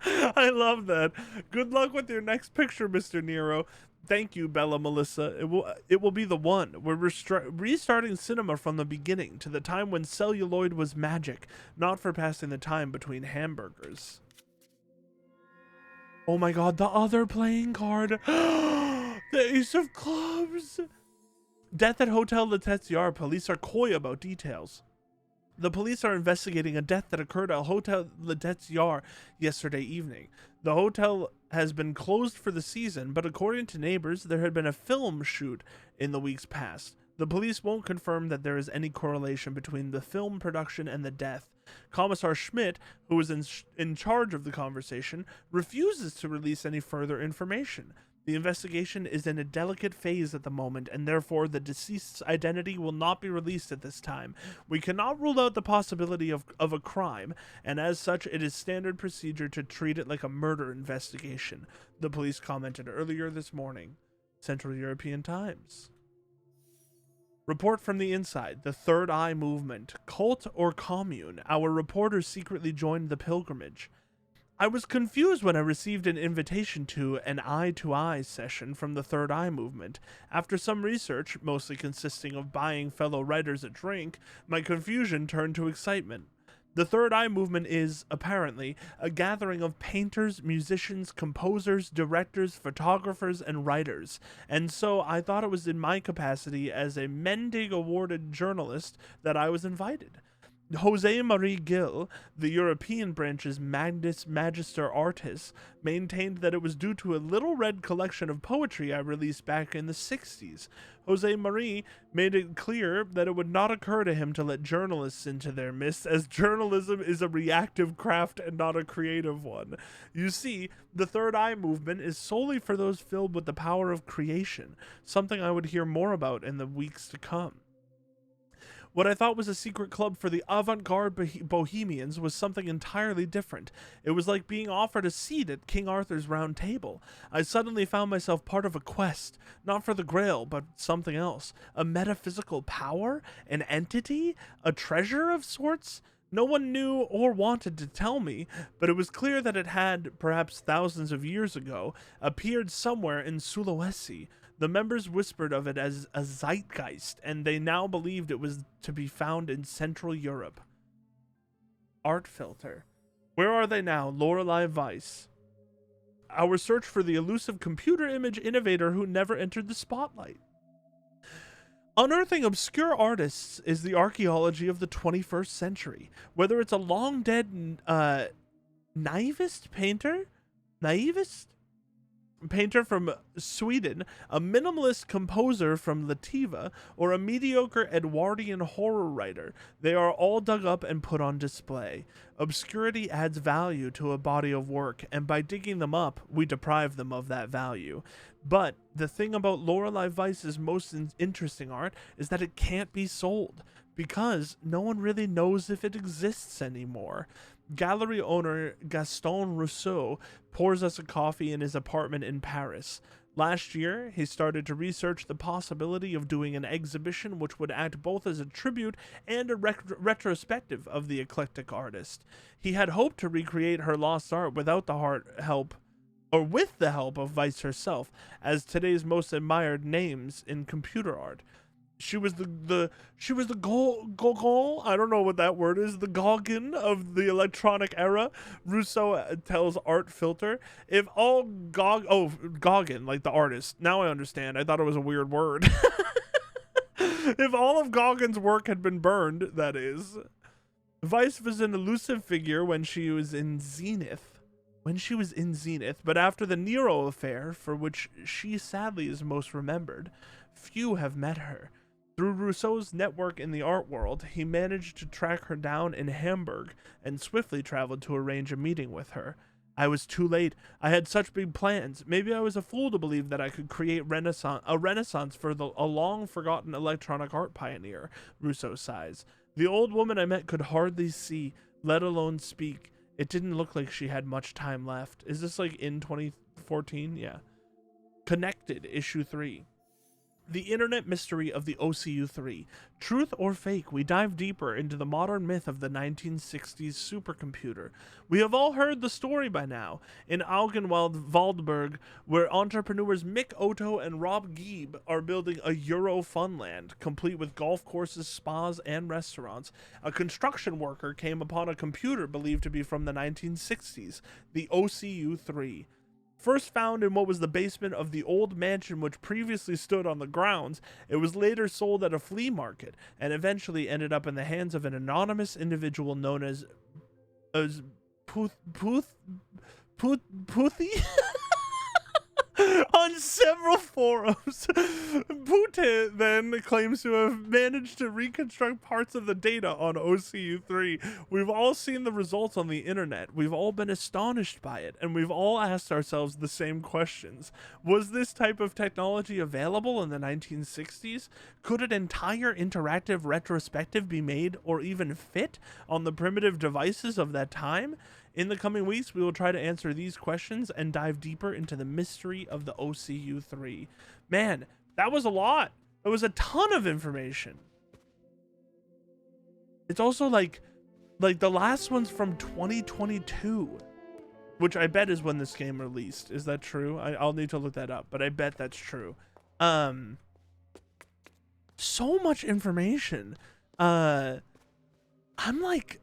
Speaker 1: I love that. Good luck with your next picture, Mr. Nero. Thank you, Bella Melissa. It will be the one. We're restarting cinema from the beginning to the time when celluloid was magic, not for passing the time between hamburgers. Oh my god, the other playing card. The Ace of Clubs. Death at Hotel Le Tetiard. Police are coy about details. The police are investigating a death that occurred at Hotel Le Tetiard yesterday evening. The hotel has been closed for the season, but according to neighbors, there had been a film shoot in the weeks past. The police won't confirm that there is any correlation between the film production and the death. Commissar Schmidt, who was in charge of the conversation, refuses to release any further information. The investigation is in a delicate phase at the moment, and therefore the deceased's identity will not be released at this time. We cannot rule out the possibility of a crime, and as such, it is standard procedure to treat it like a murder investigation, the police commented earlier this morning. Central European Times. Report from the inside, the Third Eye movement, cult or commune. Our reporters secretly joined the pilgrimage. I was confused when I received an invitation to an eye-to-eye session from the Third Eye movement. After some research, mostly consisting of buying fellow writers a drink, my confusion turned to excitement. The Third Eye movement is, apparently, a gathering of painters, musicians, composers, directors, photographers, and writers, and so I thought it was in my capacity as a Mendig awarded journalist that I was invited. Jose Marie Gil, the European branch's Magnus Magister Artis, maintained that it was due to a little red collection of poetry I released back in the 60s. Jose Marie made it clear that it would not occur to him to let journalists into their midst, as journalism is a reactive craft and not a creative one. You see, the Third Eye movement is solely for those filled with the power of creation, something I would hear more about in the weeks to come. What I thought was a secret club for the avant-garde bohemians was something entirely different. It was like being offered a seat at King Arthur's round table. I suddenly found myself part of a quest, not for the Grail, but something else. A metaphysical power? An entity? A treasure of sorts? No one knew or wanted to tell me, but it was clear that it had, perhaps thousands of years ago, appeared somewhere in Sulawesi. The members whispered of it as a zeitgeist, and they now believed it was to be found in Central Europe. Art filter. Where are they now? Lorelei Weiss. Our search for the elusive computer image innovator who never entered the spotlight. Unearthing obscure artists is the archaeology of the 21st century. Whether it's a long-dead naivist painter from Sweden, a minimalist composer from Lativa, or a mediocre Edwardian horror writer, they are all dug up and put on display. Obscurity adds value to a body of work, and by digging them up, we deprive them of that value. But the thing about Lorelei Weiss's most interesting art is that it can't be sold, because no one really knows if it exists anymore. Gallery owner Gaston Rousseau pours us a coffee in his apartment in Paris. Last year, he started to research the possibility of doing an exhibition which would act both as a tribute and a retrospective of the eclectic artist. He had hoped to recreate her lost art without the help, or with the help of Weiss herself, as today's most admired names in computer art. She was the Gauguin, I don't know what that word is, the Gauguin of the electronic era. Rousseau tells Art Filter, if all Gauguin, like the artist. Now I understand. I thought it was a weird word. If all of Gauguin's work had been burned, that is. Weiss was an elusive figure when she was in zenith. But after the Nero affair, for which she sadly is most remembered, few have met her. Through Rousseau's network in the art world, he managed to track her down in Hamburg and swiftly traveled to arrange a meeting with her. I was too late. I had such big plans. Maybe I was a fool to believe that I could create a renaissance for a long-forgotten electronic art pioneer, Rousseau sighs. The old woman I met could hardly see, let alone speak. It didn't look like she had much time left. Is this like in 2014? Yeah. Connected, issue 3. The Internet Mystery of the OCU-3. Truth or fake, we dive deeper into the modern myth of the 1960s supercomputer. We have all heard the story by now. In Waldberg, where entrepreneurs Mick Otto and Rob Gieb are building a Euro funland, complete with golf courses, spas, and restaurants, a construction worker came upon a computer believed to be from the 1960s, the OCU-3. First found in what was the basement of the old mansion which previously stood on the grounds, it was later sold at a flea market and eventually ended up in the hands of an anonymous individual known as Puthi? On several forums. Putin then claims to have managed to reconstruct parts of the data on OCU-3. We've all seen the results on the internet. We've all been astonished by it, and we've all asked ourselves the same questions. Was this type of technology available in the 1960s? Could an entire interactive retrospective be made or even fit on the primitive devices of that time? In the coming weeks, we will try to answer these questions and dive deeper into the mystery of the OCU-3. Man, that was a lot. It was a ton of information. It's also like the last one's from 2022, which I bet is when this game released. Is that true? I'll need to look that up, but I bet that's true. So much information. I'm like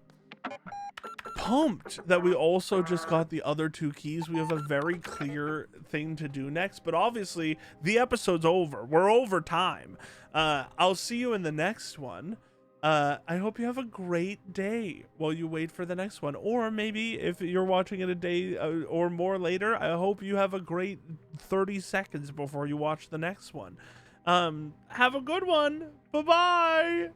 Speaker 1: pumped that we also just got the other 2 keys. We have a very clear thing to do next, but obviously the episode's over. We're over time. I'll see you in the next one. I hope you have a great day while you wait for the next one, or maybe if you're watching it a day or more later, I hope you have a great 30 seconds before you watch the next one. Have a good one. Bye-bye.